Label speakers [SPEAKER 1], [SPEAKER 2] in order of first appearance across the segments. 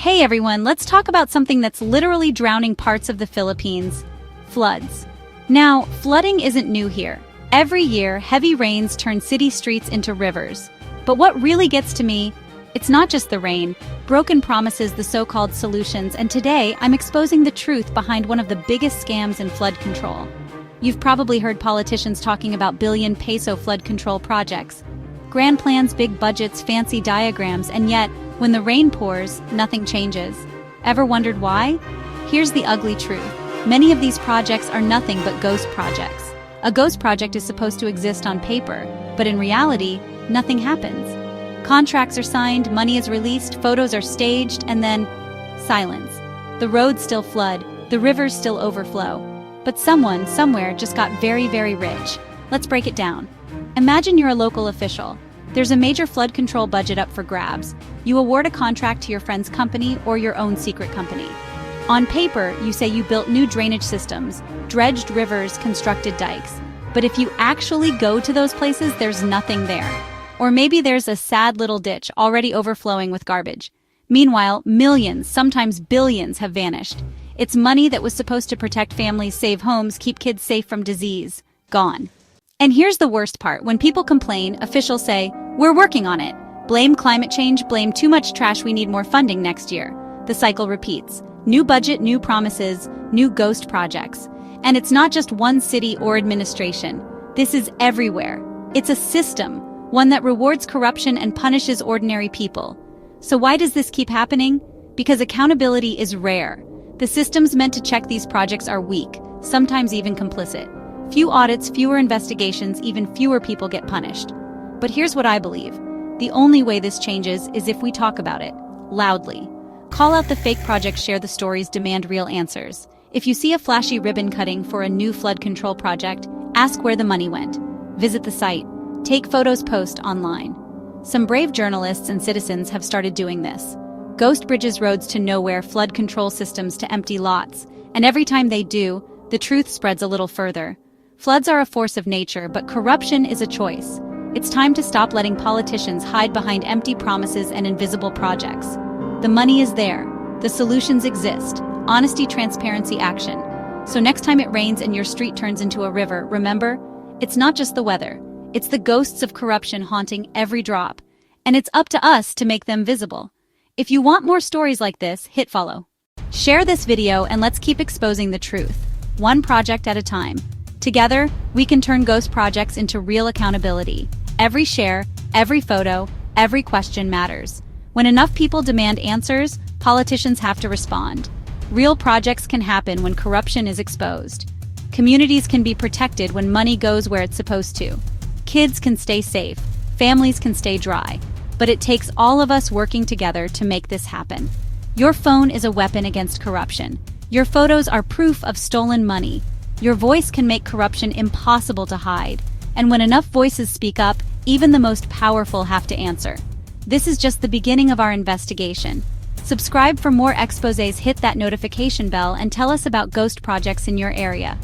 [SPEAKER 1] Hey everyone, let's talk about something that's literally drowning parts of the Philippines: floods. Now, flooding isn't new here. Every year, heavy rains turn city streets into rivers. But what really gets to me, it's not just the rain, broken promises, the so-called solutions, and today I'm exposing the truth behind one of the biggest scams in flood control. You've probably heard politicians talking about billion-peso flood control projects. Grand plans, big budgets, fancy diagrams, and yet, when the rain pours, nothing changes. Ever wondered why? Here's the ugly truth. Many of these projects are nothing but ghost projects. A ghost project is supposed to exist on paper, but in reality, nothing happens. Contracts are signed, money is released, photos are staged, and then silence. The roads still flood, the rivers still overflow. But someone, somewhere, just got very, very rich. Let's break it down. Imagine you're a local official. There's a major flood control budget up for grabs. You award a contract to your friend's company or your own secret company. On paper, you say you built new drainage systems, dredged rivers, constructed dikes. But if you actually go to those places, there's nothing there. Or maybe there's a sad little ditch already overflowing with garbage. Meanwhile, millions, sometimes billions, have vanished. It's money that was supposed to protect families, save homes, keep kids safe from disease. Gone. And here's the worst part. When people complain, officials say, "We're working on it." Blame climate change, blame too much trash, we need more funding next year. The cycle repeats. New budget, new promises, new ghost projects. And it's not just one city or administration. This is everywhere. It's a system, one that rewards corruption and punishes ordinary people. So why does this keep happening? Because accountability is rare. The systems meant to check these projects are weak, sometimes even complicit. Few audits, fewer investigations, even fewer people get punished. But here's what I believe. The only way this changes is if we talk about it, loudly. Call out the fake projects, share the stories, demand real answers. If you see a flashy ribbon cutting for a new flood control project, ask where the money went. Visit the site. Take photos, post online. Some brave journalists and citizens have started doing this. Ghost bridges, roads to nowhere, flood control systems to empty lots. And every time they do, the truth spreads a little further. Floods are a force of nature, but corruption is a choice. It's time to stop letting politicians hide behind empty promises and invisible projects. The money is there. The solutions exist. Honesty, transparency, action. So next time it rains and your street turns into a river, remember, it's not just the weather. It's the ghosts of corruption haunting every drop. And it's up to us to make them visible. If you want more stories like this, hit follow. Share this video and let's keep exposing the truth, one project at a time. Together, we can turn ghost projects into real accountability. Every share, every photo, every question matters. When enough people demand answers, politicians have to respond. Real projects can happen when corruption is exposed. Communities can be protected when money goes where it's supposed to. Kids can stay safe, families can stay dry. But it takes all of us working together to make this happen. Your phone is a weapon against corruption. Your photos are proof of stolen money. Your voice can make corruption impossible to hide. And when enough voices speak up, even the most powerful have to answer. This is just the beginning of our investigation. Subscribe for more exposés, hit that notification bell, and tell us about ghost projects in your area.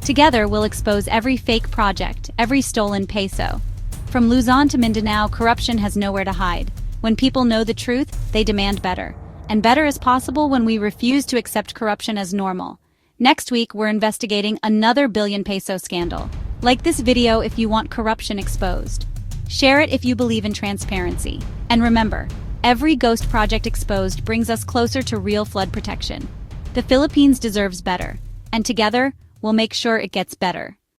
[SPEAKER 1] Together, we'll expose every fake project, every stolen peso. From Luzon to Mindanao, corruption has nowhere to hide. When people know the truth, they demand better. And better is possible when we refuse to accept corruption as normal. Next week, we're investigating another billion-peso scandal. Like this video if you want corruption exposed. Share it if you believe in transparency. And remember, every ghost project exposed brings us closer to real flood protection. The Philippines deserves better. And together, we'll make sure it gets better.